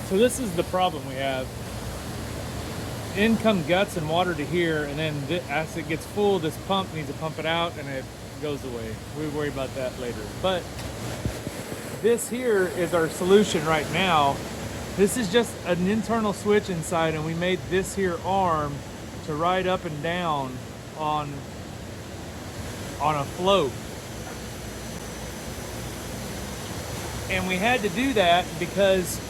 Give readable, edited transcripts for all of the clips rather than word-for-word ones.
So this is the problem we have. In come guts and water to here, and then as it gets full, this pump needs to pump it out and it goes away. We worry about that later. But this here is our solution right now. This is just an internal switch inside, and we made this here arm to ride up and down on a float. And we had to do that because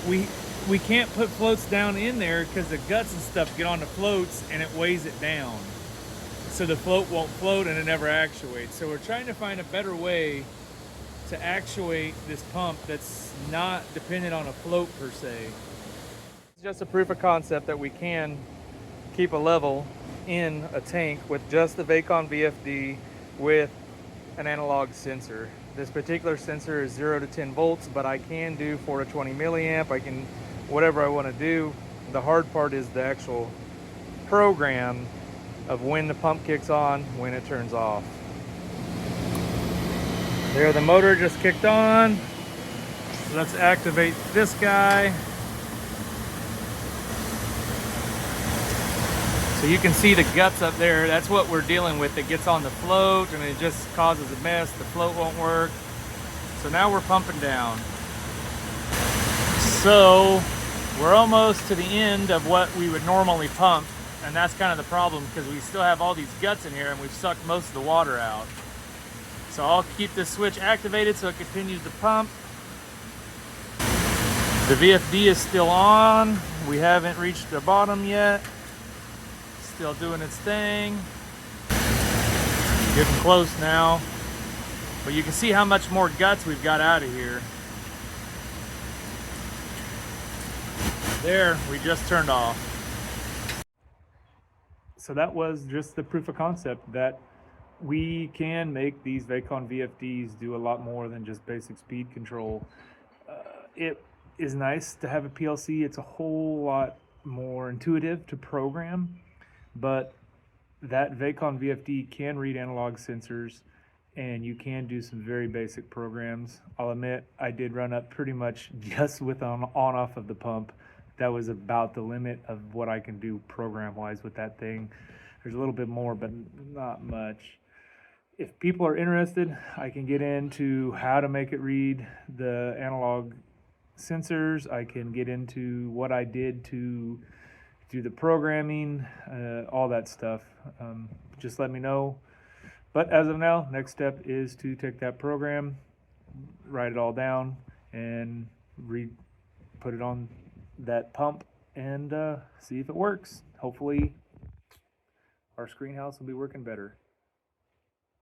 we can't put floats down in there because the guts and stuff get on the floats and it weighs it down. So the float won't float and it never actuates. So we're trying to find a better way to actuate this pump that's not dependent on a float per se. It's just a proof of concept that we can keep a level in a tank with just the Vacon VFD with an analog sensor. This particular sensor is 0 to 10 volts, but I can do 4 to 20 milliamp. I can whatever I want to do. The hard part is the actual program of when the pump kicks on, when it turns off. There, the motor just kicked on. Let's activate this guy. So you can see the guts up there. That's what we're dealing with. It gets on the float and it just causes a mess. The float won't work. So now we're pumping down. So we're almost to the end of what we would normally pump, and that's kind of the problem because we still have all these guts in here and we've sucked most of the water out. So I'll keep this switch activated so it continues to pump. The VFD is still on. We haven't reached the bottom yet. Still doing its thing. Getting close now. But you can see how much more guts we've got out of here. There, we just turned off. So that was just the proof of concept that we can make these Vacon VFDs do a lot more than just basic speed control. It is nice to have a PLC. It's a whole lot more intuitive to program, but that Vacon VFD can read analog sensors and you can do some very basic programs. I'll admit I did run up pretty much just with on off of the pump. That was about the limit of what I can do program wise with that thing. There's a little bit more, but not much. If people are interested, I can get into how to make it read the analog sensors. I can get into what I did to do the programming, all that stuff. Just let me know. But as of now, next step is to take that program, write it all down, and put it on that pump and see if it works. Hopefully our screen house will be working better.